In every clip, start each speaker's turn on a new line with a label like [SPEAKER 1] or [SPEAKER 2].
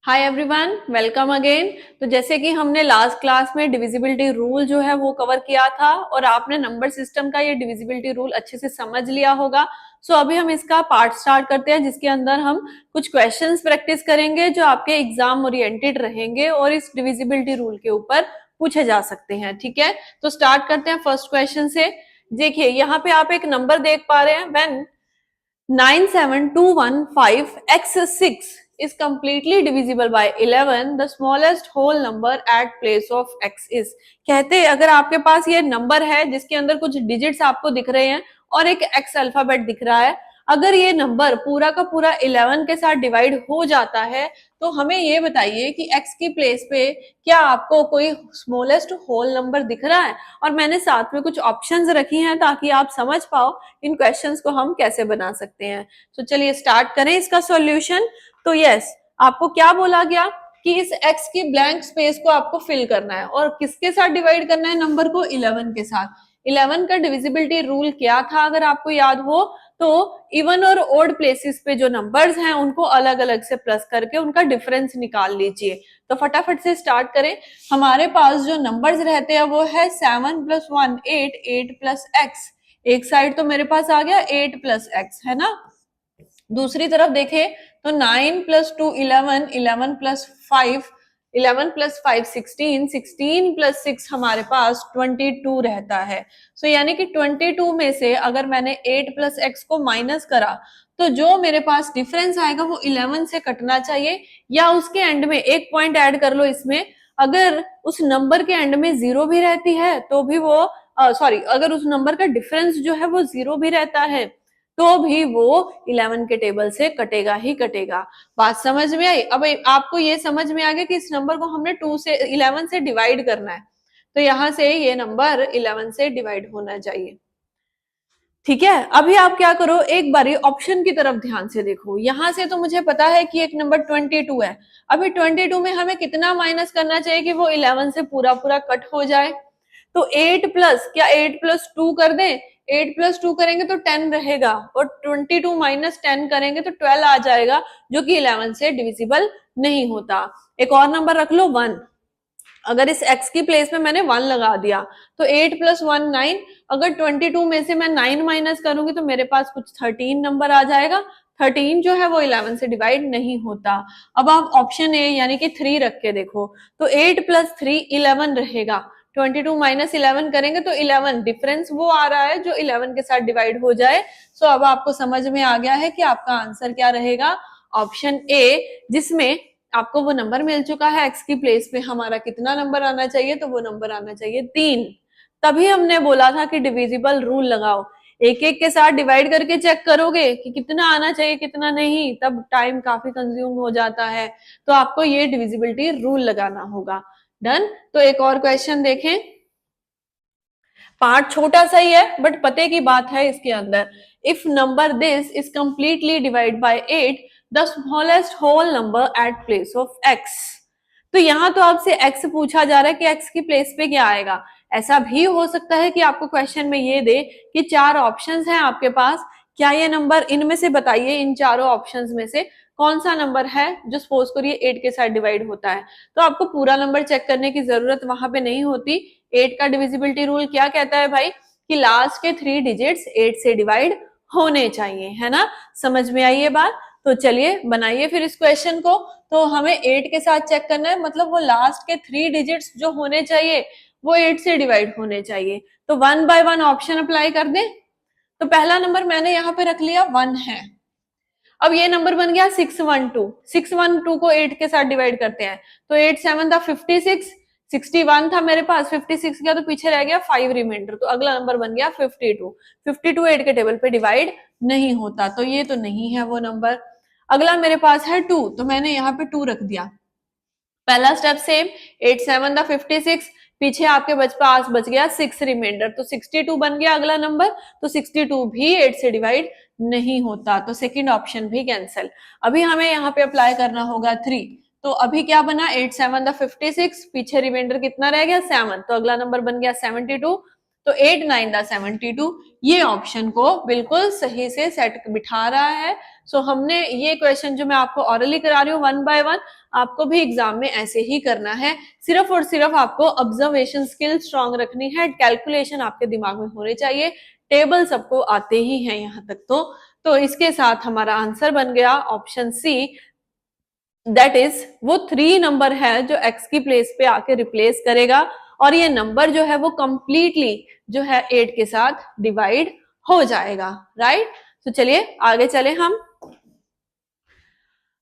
[SPEAKER 1] Hi everyone, welcome again. तो जैसे कि हमने लास्ट क्लास में डिविजिबिलिटी रूल जो है वो कवर किया था और आपने नंबर सिस्टम का ये डिविजिबिलिटी रूल अच्छे से समझ लिया होगा। सो अभी हम इसका पार्ट स्टार्ट करते हैं जिसके अंदर हम कुछ क्वेश्चंस प्रैक्टिस करेंगे जो आपके एग्जाम ओरिएंटेड रहेंगे और इस डिविजिबिलिटी रूल के ऊपर पूछे जा सकते हैं। ठीक है, तो स्टार्ट करते हैं फर्स्ट क्वेश्चन से। देखिए यहाँ पे आप एक नंबर देख पा रहे हैं, when 97215x6 is completely divisible by 11, the smallest whole number at place of x is। कहते हैं अगर आपके पास ये नंबर है जिसके अंदर कुछ डिजिट्स आपको दिख रहे हैं और एक x अल्फाबेट दिख रहा है, अगर ये नंबर पूरा का पूरा 11 के साथ डिवाइड हो जाता है तो हमें ये बताइए कि x की प्लेस पे क्या आपको कोई स्मॉलेस्ट होल नंबर दिख रहा है। और मैंने साथ में कुछ ऑप्शंस रखी हैं ताकि आप समझ पाओ इन क्वेश्चंस को हम कैसे बना सकते हैं। तो चलिए स्टार्ट करें इसका सॉल्यूशन। तो यस, आपको क्या बोला गया कि इस x की ब्लैंक स्पेस को आपको फिल करना है और किसके साथ डिवाइड करना है, नंबर को 11 के साथ। 11 का डिविजिबिलिटी रूल क्या था अगर आपको याद हो तो इवन और ओड प्लेसेस पे जो नंबर्स हैं उनको अलग अलग से प्लस करके उनका डिफरेंस निकाल लीजिए। तो फटाफट से स्टार्ट करें। हमारे पास जो नंबर्स रहते हैं वो है 7 + 1 8, 8 + x। एक साइड तो मेरे पास आ गया 8 + x, है ना। दूसरी तरफ देखें तो 9 + 2 11, 11 + 5 11 + 5 16, 16 + 6 हमारे पास 22 रहता है। सो यानी कि 22 में से अगर मैंने 8 + x को माइनस करा तो जो मेरे पास डिफरेंस आएगा वो 11 से कटना चाहिए, या उसके एंड में एक पॉइंट ऐड कर लो इसमें। अगर उस नंबर के एंड में 0 भी रहती है तो भी वो अगर उस नंबर का डिफरेंस जो है वो 0 भी रहता है तो भी वो 11 के टेबल से कटेगा ही कटेगा। बात समझ में आई। अब आपको ये समझ में आ गया कि इस नंबर को हमने 11 से डिवाइड करना है, तो यहां से ये नंबर 11 से डिवाइड होना चाहिए। ठीक है, अभी आप क्या करो, एक बारी ऑप्शन की तरफ ध्यान से देखो। यहां से तो मुझे पता है कि एक नंबर 22 है। अभी 22 में हमें कितना माइनस करना चाहिए कि वो 11 से पूरा पूरा कट हो जाए। तो 8 प्लस, क्या 8 + 2 कर दें? 8 + 2 करेंगे तो 10 रहेगा और 22 - 10 करेंगे तो 12 आ जाएगा, जो कि 11 से डिविजिबल नहीं होता। एक और नंबर रख लो 1। अगर इस x की प्लेस में मैंने 1 लगा दिया तो 8 + 1 9। अगर 22 में से मैं 9 माइनस करूंगी तो मेरे पास कुछ 13 नंबर आ जाएगा। 13 जो है वो 11 से डिवाइड नहीं होता। अब आप ऑप्शन ए यानी कि 3 रख के देखो तो 8 + 3 11 रहेगा। 22 - 11 करेंगे तो 11 डिफरेंस वो आ रहा है जो 11 के साथ डिवाइड हो जाए। सो अब आपको समझ में आ गया है कि आपका आंसर क्या रहेगा, ऑप्शन ए, जिसमें आपको वो नंबर मिल चुका है। x की प्लेस पे हमारा कितना नंबर आना चाहिए, तो वो नंबर आना चाहिए 3। तभी हमने बोला था कि डिविजिबल रूल लगाओ। एक एक के साथ डिवाइड करके चेक करोगे कि कितना आना चाहिए कितना नहीं, तब टाइम काफी कंज्यूम हो जाता है। तो आपको ये डिविजिबिलिटी रूल लगाना होगा। डन। तो एक और क्वेश्चन देखें। पार्ट छोटा सा ही है बट पते की बात है इसके अंदर। If number this is completely divide by 8, the smallest whole number at place of x। तो यहाँ तो आपसे x पूछा जा रहा है कि x की प्लेस पे क्या आएगा। ऐसा भी हो सकता है कि आपको क्वेश्चन में ये दे कि 4 ऑप्शंस हैं आपके पास, क्या ये नंबर, इनमें से बताइए, इन चारों ऑप्शंस में से कौन सा नंबर है जो सपोज करिए 8 के साथ डिवाइड होता है। तो आपको पूरा नंबर चेक करने की जरूरत वहां पे नहीं होती। 8 का डिविजिबिलिटी रूल क्या कहता है भाई, कि लास्ट के 3 डिजिट्स 8 से डिवाइड होने चाहिए, है ना। समझ में आई ये बात। तो चलिए बनाइए फिर इस क्वेश्चन को। तो हमें 8 के साथ चेक करना है, मतलब वो लास्ट के 3 डिजिट्स जो होने चाहिए वो 8 से डिवाइड होने चाहिए। तो 1 बाय 1 ऑप्शन अप्लाई कर दें। तो पहला नंबर मैंने यहाँ पे रख लिया 1 है। अब ये नंबर बन गया 612। 612 को 8 के साथ डिवाइड करते हैं तो 8 7 था 56, 61 था मेरे पास, 56 गया तो पीछे रह गया 5 रिमाइंडर, तो अगला नंबर बन गया 52। 52 8 के टेबल पे डिवाइड नहीं होता, तो ये तो नहीं है वो नंबर। अगला मेरे पास है 2, तो मैंने यहाँ पे 2 रख दिया। पहला स्टेप सेम, 8 7 था 56, पीछे आपके पास बच गया 6 रिमाइंडर, तो 62 बन गया अगला नंबर। तो 62 भी 8 से डिवाइड नहीं होता, तो सेकंड ऑप्शन भी कैंसिल। अभी हमें यहाँ पे अप्लाई करना होगा 3। तो अभी क्या बना, 8 7 था 56, पीछे रिमाइंडर कितना रह गया 7, तो अगला नंबर बन गया 72। तो 8 9 दा 72, ये ऑप्शन को बिल्कुल सही से सेट बिठा रहा है। सो हमने ये क्वेश्चन जो मैं आपको ऑरली करा रही हूँ 1 बाय 1, आपको भी एग्जाम में ऐसे ही करना है। सिर्फ और सिर्फ आपको ऑब्जर्वेशन स्किल स्ट्रांग रखनी है, कैलकुलेशन आपके दिमाग में होने चाहिए, टेबल सबको आते ही हैं यहाँ तक। तो इसके साथ हमारा आंसर बन गया ऑप्शन सी, दैट इज वो 3 नंबर है जो x की प्लेस पे आके रिप्लेस करेगा, और ये नंबर जो है वो कंप्लीटली जो है 8 के साथ डिवाइड हो जाएगा, राइट। तो चलिए आगे चले हम।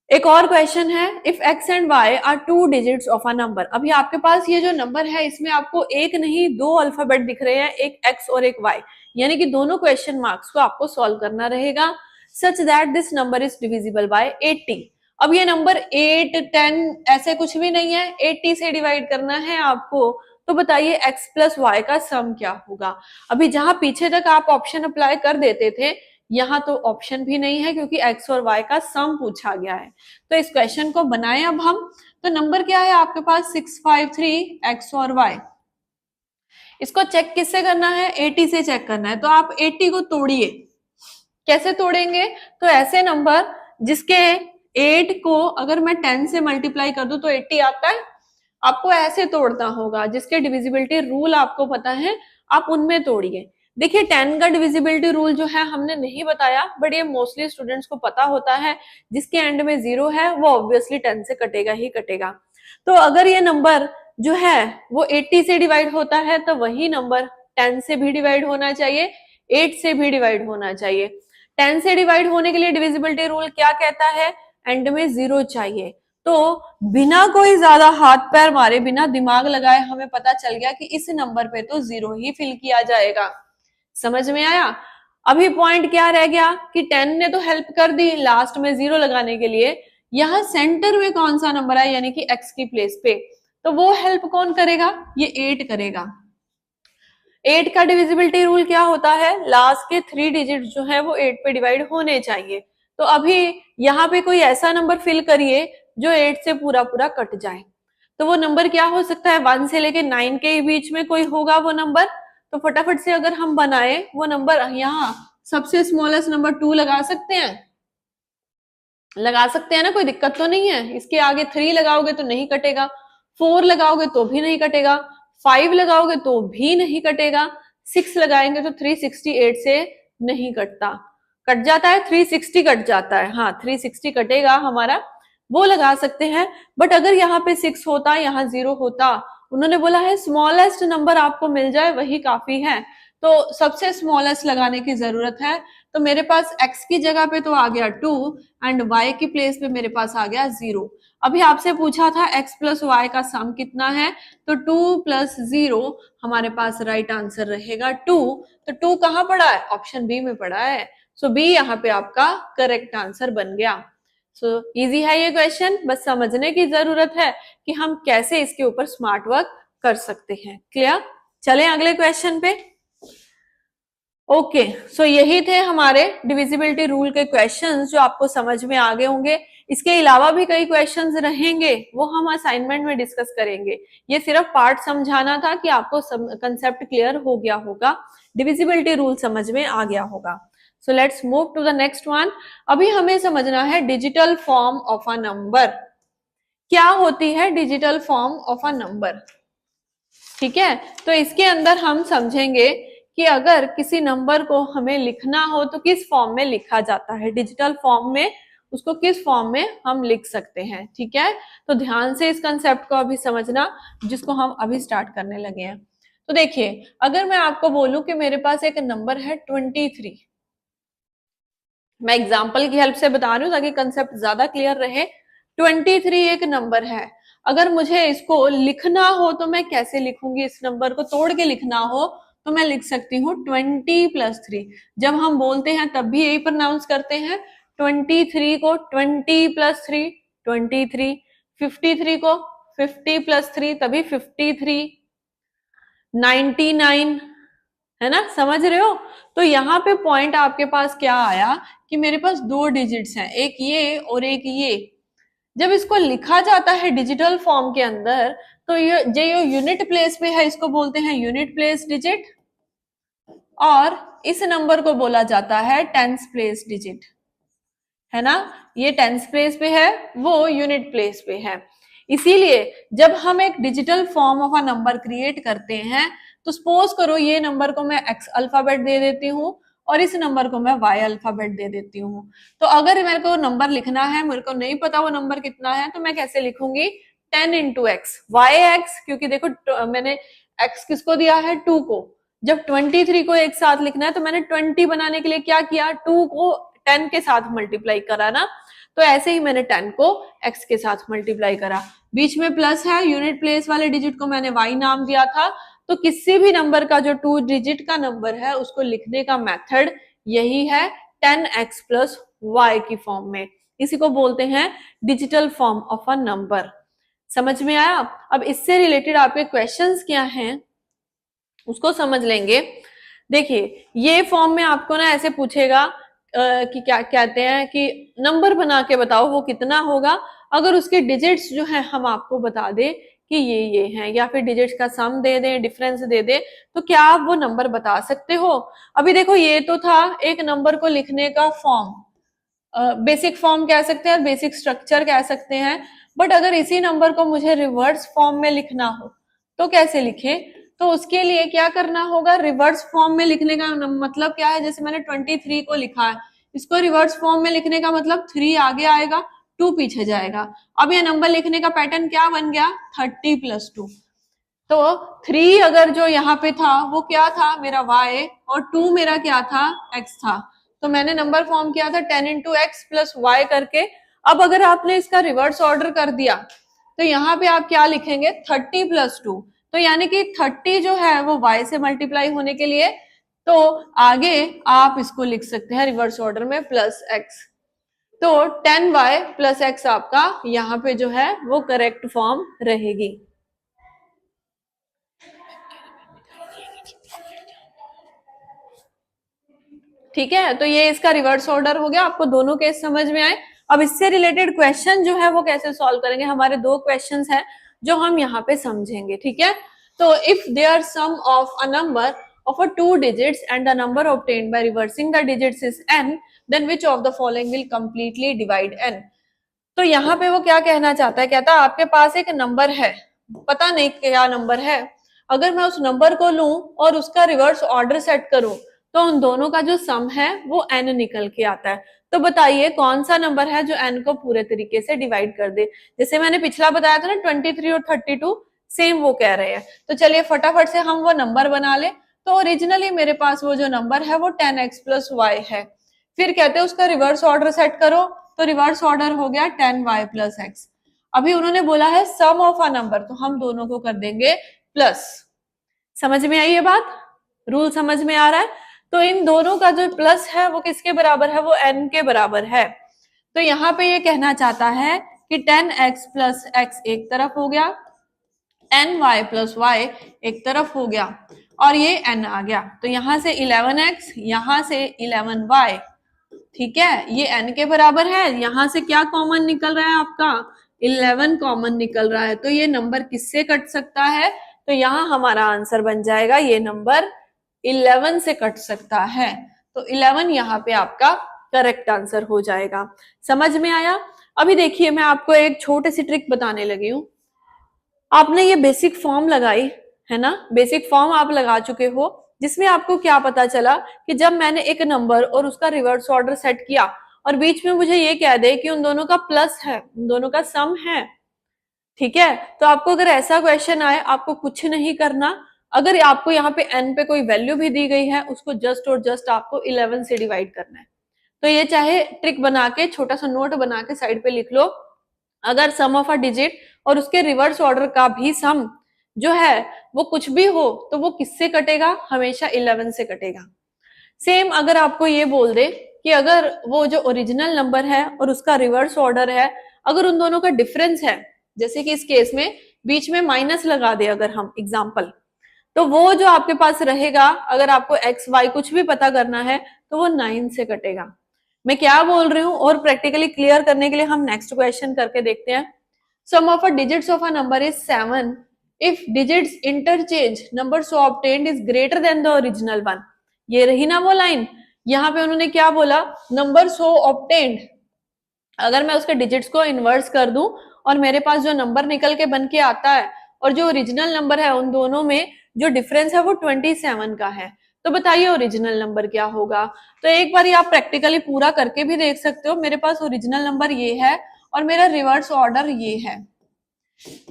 [SPEAKER 1] एक और क्वेश्चन है, if x and y are 2 digits of a number. अभी आपके पास ये जो नंबर है इसमें आपको एक नहीं 2 अल्फाबेट दिख रहे हैं, एक x और एक y, यानी कि दोनों क्वेश्चन मार्क्स को आपको सॉल्व करना रहेगा। Such that this number is divisible by 80। अब ये नंबर 8 10 ऐसे कुछ भी नहीं है, 80 से डिवाइड करना है आपको। तो बताइए x प्लस वाई का सम क्या होगा। अभी जहां पीछे तक आप ऑप्शन अप्लाई कर देते थे, यहाँ तो ऑप्शन भी नहीं है क्योंकि x और y का सम पूछा गया है। तो इस क्वेश्चन को बनाएं अब हम। तो नंबर क्या है आपके पास 653 x और y। इसको चेक किससे करना है, 80 से चेक करना है। तो आप 80 को तोड़िए। कैसे तोड़ेंगे, तो ऐसे नंबर जिसके 8 को अगर मैं 10 से मल्टीप्लाई कर दूं तो 80 आता है, आपको ऐसे तोड़ना होगा। जिसके डिविजिबिलिटी रूल आपको पता है आप उनमें तोड़िए। देखिए 10 का डिविजिबिलिटी रूल जो है हमने नहीं बताया, बट ये मोस्टली स्टूडेंट्स को पता होता है। जिसके एंड में 0 है वो ऑब्वियसली 10 से कटेगा ही कटेगा। तो अगर ये नंबर जो है वो 80 से डिवाइड होता है तो वही नंबर 10 से भी डिवाइड होना चाहिए, 8 से भी डिवाइड होना चाहिए। 10 से डिवाइड होने के लिए डिविजिबिलिटी रूल क्या कहता है, एंड में 0 चाहिए। तो बिना कोई ज्यादा हाथ पैर मारे, बिना दिमाग लगाए हमें पता चल गया कि इस नंबर पे तो 0 ही फिल किया जाएगा। समझ में आया। अभी पॉइंट क्या रह गया कि 10 ने तो हेल्प कर दी लास्ट में 0 लगाने के लिए, यहां सेंटर में कौन सा नंबर है यानी कि x की प्लेस पे, तो वो हेल्प कौन करेगा, ये 8 करेगा। 8 का डिविजिबिलिटी रूल क्या होता है, लास्ट के 3 डिजिट जो है वो 8 पे डिवाइड होने चाहिए। तो अभी यहाँ पे कोई ऐसा नंबर फिल करिए जो 8 से पूरा पूरा कट जाए। तो वो नंबर क्या हो सकता है, 1 से लेके 9 के बीच में कोई होगा वो नंबर। तो फटाफट से अगर हम बनाए वो नंबर, यहाँ सबसे स्मॉलेस्ट नंबर 2 लगा सकते हैं, लगा सकते हैं ना, कोई दिक्कत तो नहीं है। इसके आगे 3 लगाओगे तो नहीं कटेगा, 4 लगाओगे तो भी नहीं कटेगा, 5 लगाओगे तो भी नहीं कटेगा, 6 लगाएंगे तो 368 से नहीं कटता, कट जाता है 360 कट जाता है, हाँ 360 कटेगा हमारा, वो लगा सकते हैं। बट अगर यहाँ पे 6 होता, यहाँ 0 होता, उन्होंने बोला है स्मॉलेस्ट नंबर आपको मिल जाए वही काफी है, तो सबसे स्मॉलेस्ट लगाने की जरूरत है। तो मेरे पास x की जगह पे तो आ गया 2 एंड y की प्लेस पे मेरे पास आ गया 0। अभी आपसे पूछा था x प्लस वाई का सम कितना है, तो 2 प्लस 0 हमारे पास राइट आंसर रहेगा 2। तो 2 कहाँ पड़ा है, ऑप्शन बी में पड़ा है। सो बी यहाँ पे आपका करेक्ट आंसर बन गया। सो इजी है ये क्वेश्चन, बस समझने की जरूरत है कि हम कैसे इसके ऊपर स्मार्ट वर्क कर सकते हैं। क्लियर, चलें अगले क्वेश्चन पे। ओके, सो यही थे हमारे डिविजिबिलिटी रूल के क्वेश्चंस जो आपको समझ में आ गए होंगे। इसके अलावा भी कई क्वेश्चंस रहेंगे, वो हम असाइनमेंट में डिस्कस करेंगे। ये सिर्फ पार्ट समझाना था कि आपको कंसेप्ट क्लियर हो गया होगा, डिविजिबिलिटी रूल समझ में आ गया होगा। So let's move to the next one. अभी हमें समझना है digital form of a number. क्या होती है digital form of a number, ठीक है। तो इसके अंदर हम समझेंगे कि अगर किसी नंबर को हमें लिखना हो तो किस फॉर्म में लिखा जाता है, डिजिटल फॉर्म में उसको किस फॉर्म में हम लिख सकते हैं, ठीक है। तो ध्यान से इस कंसेप्ट को अभी समझना जिसको हम अभी स्टार्ट करने लगे हैं। तो देखिए, अगर मैं आपको बोलूं कि मेरे पास एक नंबर है 23, मैं एग्जाम्पल की हेल्प से बता रही हूँ ताकि कंसेप्ट ज्यादा क्लियर रहे। 23 एक नंबर है, अगर मुझे इसको लिखना हो तो मैं कैसे लिखूंगी, इस नंबर को तोड़ के लिखना हो तो मैं लिख सकती हूँ 20 प्लस 3। जब हम बोलते हैं तब भी यही प्रोनाउंस करते हैं, 23 को 20 प्लस 3 23, 53 को 50 प्लस 3 तभी 53, 99, है ना, समझ रहे हो। तो यहाँ पे पॉइंट आपके पास क्या आया कि मेरे पास 2 डिजिट्स हैं, एक ये और एक ये। जब इसको लिखा जाता है डिजिटल फॉर्म के अंदर तो ये जो यूनिट प्लेस पे है इसको बोलते हैं यूनिट प्लेस डिजिट, और इस नंबर को बोला जाता है टेंस प्लेस डिजिट, है ना। ये टेंस प्लेस पे है, वो यूनिट प्लेस पे है। इसीलिए जब हम एक digital form of a number create करते हैं तो सपोज करो ये नंबर को मैं एक्स अल्फाबेट दे देती हूँ और इस नंबर को मैं वाई अल्फाबेट दे देती हूँ। तो अगर मेरे को नंबर लिखना है, मेरे को नहीं पता वो नंबर कितना है, तो मैं कैसे लिखूंगी, 10 इंटू एक्स, वाई एक्स, क्योंकि देखो मैंने एक्स किसको दिया है, 2 को। जब 23 को एक साथ लिखना है तो मैंने 20 बनाने के लिए क्या किया, 2 को 10 के साथ मल्टीप्लाई करा ना। तो ऐसे ही मैंने 10 को x के साथ मल्टीप्लाई करा। बीच में प्लस है, यूनिट प्लेस वाले डिजिट को मैंने y नाम दिया था। तो किसी भी नंबर का जो 2 डिजिट का नंबर है उसको लिखने का मेथड यही है, 10x प्लस y की फॉर्म में। इसी को बोलते हैं digital form of a number. समझ में आया। अब इससे रिलेटेड आपके क्वेश्चंस क्या हैं उसको समझ लेंगे। देखिए ये फॉर्म में आपको ना ऐसे पूछेगा कि क्या कहते हैं कि नंबर बना के बताओ वो कितना होगा। अगर उसके डिजिट्स जो है हम आपको बता दें कि ये हैं, या फिर डिजिट्स का सम दे दें, डिफरेंस दे दें, तो क्या आप वो नंबर बता सकते हो। अभी देखो ये तो था एक नंबर को लिखने का फॉर्म, बेसिक फॉर्म कह सकते हैं, बेसिक स्ट्रक्चर कह सकते हैं। बट अगर इसी नंबर को मुझे रिवर्स फॉर्म में लिखना हो तो कैसे लिखे, तो उसके लिए क्या करना होगा, रिवर्स फॉर्म में लिखने का मतलब क्या है, जैसे मैंने 23 को लिखा है, इसको रिवर्स फॉर्म में लिखने का मतलब 3 आगे आएगा, 2 पीछे जाएगा। अब ये नंबर लिखने का पैटर्न क्या बन गया, 30 प्लस 2। तो 3 अगर जो यहाँ पे था वो क्या था, मेरा y, और 2 मेरा क्या था, x था। तो मैंने नंबर फॉर्म किया था 10 इंटू एक्स प्लस वाई करके। अब अगर आपने इसका रिवर्स ऑर्डर कर दिया तो यहाँ पे आप क्या लिखेंगे, 30 प्लस 2। तो यानी कि 30 जो है वो y से मल्टीप्लाई होने के लिए, तो आगे आप इसको लिख सकते हैं रिवर्स ऑर्डर में प्लस x। तो 10y प्लस x आपका यहाँ पे जो है वो करेक्ट फॉर्म रहेगी। ठीक है, तो ये इसका रिवर्स ऑर्डर हो गया। आपको दोनों केस समझ में आए। अब इससे रिलेटेड क्वेश्चन जो है वो कैसे सॉल्व करेंगे, हमारे 2 क्वेश्चंस हैं जो हम यहाँ पे समझेंगे। ठीक है, तो if there sum of a number of a 2 digits and the number obtained by reversing the digits is n, then which of the following will completely divide n। तो यहाँ पे वो क्या कहना चाहता है, कहता है आपके पास एक नंबर है, पता नहीं क्या नंबर है, अगर मैं उस नंबर को लूं और उसका रिवर्स ऑर्डर सेट करूं तो उन दोनों का जो सम है वो n निकल के आता है। तो बताइए कौन सा नंबर है जो n को पूरे तरीके से डिवाइड कर दे। जैसे मैंने पिछला बताया था ना 23 और 32, सेम वो कह रहे हैं। तो चलिए फटाफट से हम वो नंबर बना ले। तो ओरिजिनली मेरे पास वो जो नंबर है वो 10x प्लस y है। फिर कहते हैं उसका रिवर्स ऑर्डर सेट करो, तो रिवर्स ऑर्डर हो गया 10y प्लस एक्स। अभी उन्होंने बोला है सम ऑफ अ नंबर, तो हम दोनों को कर देंगे प्लस। समझ में आई ये बात, रूल समझ में आ रहा है। तो इन दोनों का जो प्लस है वो किसके बराबर है, वो n के बराबर है। तो यहाँ पे ये कहना चाहता है कि 10x प्लस एक्स एक तरफ हो गया, 10y प्लस y एक तरफ हो गया, और ये n आ गया। तो यहाँ से 11x, यहाँ से 11y, ठीक है, ये n के बराबर है। यहां से क्या कॉमन निकल रहा है आपका, 11 कॉमन निकल रहा है। तो ये नंबर किससे कट सकता है, तो यहाँ हमारा आंसर बन जाएगा ये नंबर 11 से कट सकता है। तो 11 यहाँ पे आपका करेक्ट आंसर हो जाएगा। समझ में आया। अभी देखिए मैं आपको एक छोटी सी ट्रिक बताने लगी हूँ। आपने ये बेसिक फॉर्म लगाई है ना, बेसिक फॉर्म आप लगा चुके हो, जिसमें आपको क्या पता चला कि जब मैंने एक नंबर और उसका रिवर्स ऑर्डर सेट किया और बीच में मुझे ये कह दे कि उन दोनों का प्लस है, उन दोनों का सम है, ठीक है। तो आपको अगर ऐसा क्वेश्चन आए, आपको कुछ नहीं करना। अगर आपको यहाँ पे n पे कोई वैल्यू भी दी गई है, उसको जस्ट और जस्ट आपको 11 से डिवाइड करना है। तो ये चाहे ट्रिक बना के छोटा सा नोट बना के साइड पे लिख लो। अगर सम ऑफ अ डिजिट और उसके रिवर्स ऑर्डर का भी सम जो है वो कुछ भी हो तो वो किससे कटेगा, हमेशा 11 से कटेगा। सेम अगर आपको ये बोल दे कि अगर वो जो ओरिजिनल नंबर है और उसका रिवर्स ऑर्डर है, अगर उन दोनों का डिफरेंस है, जैसे कि इस केस में बीच में माइनस लगा दे अगर हम एग्जाम्पल, तो वो जो आपके पास रहेगा, अगर आपको एक्स वाई कुछ भी पता करना है तो वो 9 से कटेगा। मैं क्या बोल रही हूँ, और प्रैक्टिकली क्लियर करने के लिए हम नेक्स्ट क्वेश्चन करके देखते हैं। Sum of a digits of a number is 7 if digits interchange number so obtained is greater than the original one। ये रही ना वो लाइन। यहाँ पे उन्होंने क्या बोला, नंबर सो ऑब्टेन्ड, अगर मैं उसके डिजिट्स को इन्वर्स कर दूं और मेरे पास जो नंबर निकल के बन के आता है और जो ओरिजिनल नंबर है उन दोनों में जो डिफरेंस है वो 27 का है, तो बताइए ओरिजिनल नंबर क्या होगा। तो एक बार आप प्रैक्टिकली पूरा करके भी देख सकते हो। मेरे पास ओरिजिनल नंबर ये है और मेरा रिवर्स ऑर्डर ये है,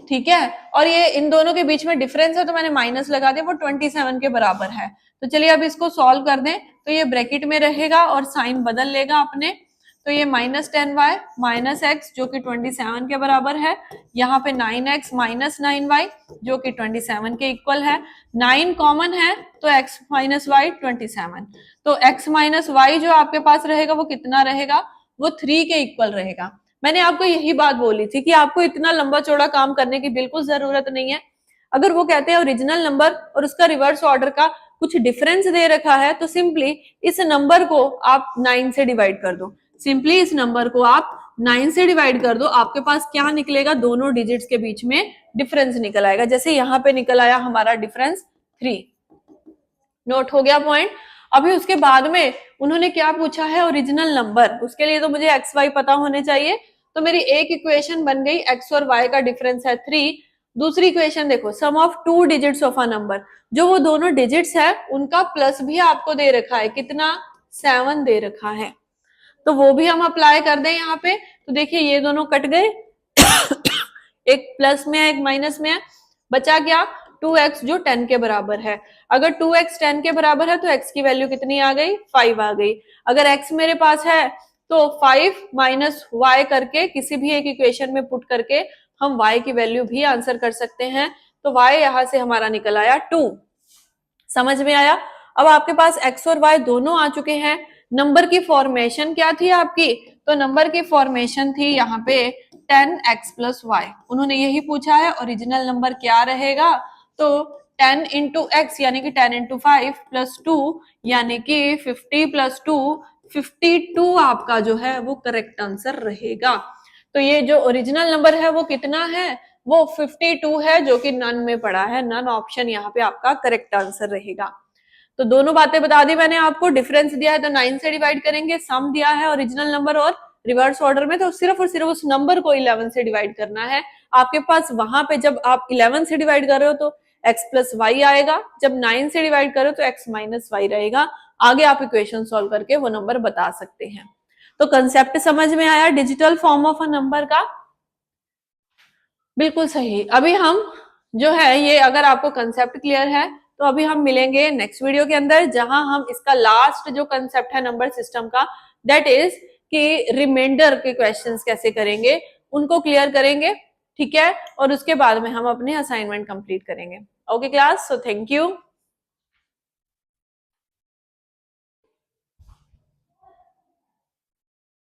[SPEAKER 1] ठीक है, और ये इन दोनों के बीच में डिफरेंस है तो मैंने माइनस लगा दिया, वो 27 के बराबर है। तो चलिए अब इसको सॉल्व कर दें, तो ये ब्रैकेट में रहेगा और साइन बदल लेगा अपने, तो ये -10y माइनस एक्स जो कि 27 के बराबर है, यहाँ पे 9x माइनस 9y जो कि 27 के इक्वल है, 9 कॉमन है तो x माइनस वाई 27, तो x माइनस वाई जो आपके पास रहेगा वो कितना रहेगा, वो 3 के इक्वल रहेगा। मैंने आपको यही बात बोली थी कि आपको इतना लंबा चौड़ा काम करने की बिल्कुल जरूरत नहीं है। अगर वो कहते हैं ओरिजिनल नंबर और उसका रिवर्स ऑर्डर का कुछ डिफरेंस दे रखा है तो सिंपली इस नंबर को आप 9 से डिवाइड कर दो, सिंपली इस नंबर को आप 9 से डिवाइड कर दो, आपके पास क्या निकलेगा, दोनों डिजिट्स के बीच में डिफरेंस निकल आएगा। जैसे यहाँ पे निकल आया हमारा डिफरेंस 3। नोट हो गया पॉइंट। अभी उसके बाद में उन्होंने क्या पूछा है, ओरिजिनल नंबर, उसके लिए तो मुझे एक्स वाई पता होने चाहिए। तो मेरी एक इक्वेशन बन गई, एक्स और वाई का डिफरेंस है 3। दूसरी इक्वेशन देखो, sum of 2 digits of a number, जो वो दोनों डिजिट्स है उनका प्लस भी आपको दे रखा है, कितना, 7 दे रखा है, तो वो भी हम अप्लाई कर दें यहाँ पे। तो देखिए ये दोनों कट गए एक प्लस में है एक माइनस में है, बचा क्या, 2x जो 10 के बराबर है। अगर 2x 10 के बराबर है तो x की वैल्यू कितनी आ गई, 5 आ गई। अगर x मेरे पास है तो 5 माइनस y करके किसी भी एक इक्वेशन में पुट करके हम y की वैल्यू भी आंसर कर सकते हैं। तो y यहां से हमारा निकल आया 2। समझ में आया। अब आपके पास x और y दोनों आ चुके हैं। नंबर की फॉर्मेशन क्या थी आपकी, तो नंबर की फॉर्मेशन थी यहाँ पे 10x प्लस वाई, उन्होंने यही पूछा है ओरिजिनल नंबर क्या रहेगा, तो 10 इंटू एक्स यानी कि 10 इंटू 5 प्लस 2 यानी कि 50 प्लस 2 52 आपका जो है वो करेक्ट आंसर रहेगा। तो ये जो ओरिजिनल नंबर है वो कितना है, वो 52 है, जो कि नन में पड़ा है, नन ऑप्शन यहाँ पे आपका करेक्ट आंसर रहेगा। तो दोनों बातें बता दी मैंने आपको। डिफरेंस दिया है तो 9 से डिवाइड करेंगे, सम दिया है ओरिजिनल नंबर और रिवर्स ऑर्डर में तो सिर्फ और सिर्फ उस नंबर को 11 से डिवाइड करना है। आपके पास वहां पे जब आप 11 से डिवाइड कर रहे हो तो x प्लस वाई आएगा, जब 9 से डिवाइड कर रहे हो तो x माइनस वाई रहेगा। आगे आप इक्वेशन सॉल्व करके वो नंबर बता सकते हैं। तो कंसेप्ट समझ में आया digital form of a number का, बिल्कुल सही। अभी हम जो है ये, अगर आपको कंसेप्ट क्लियर है तो अभी हम मिलेंगे नेक्स्ट वीडियो के अंदर, जहां हम इसका लास्ट जो कंसेप्ट है नंबर सिस्टम का, दैट इज कि रिमाइंडर के क्वेश्चंस कैसे करेंगे, उनको क्लियर करेंगे, ठीक है, और उसके बाद में हम अपने असाइनमेंट कंप्लीट करेंगे। Okay class, so thank you.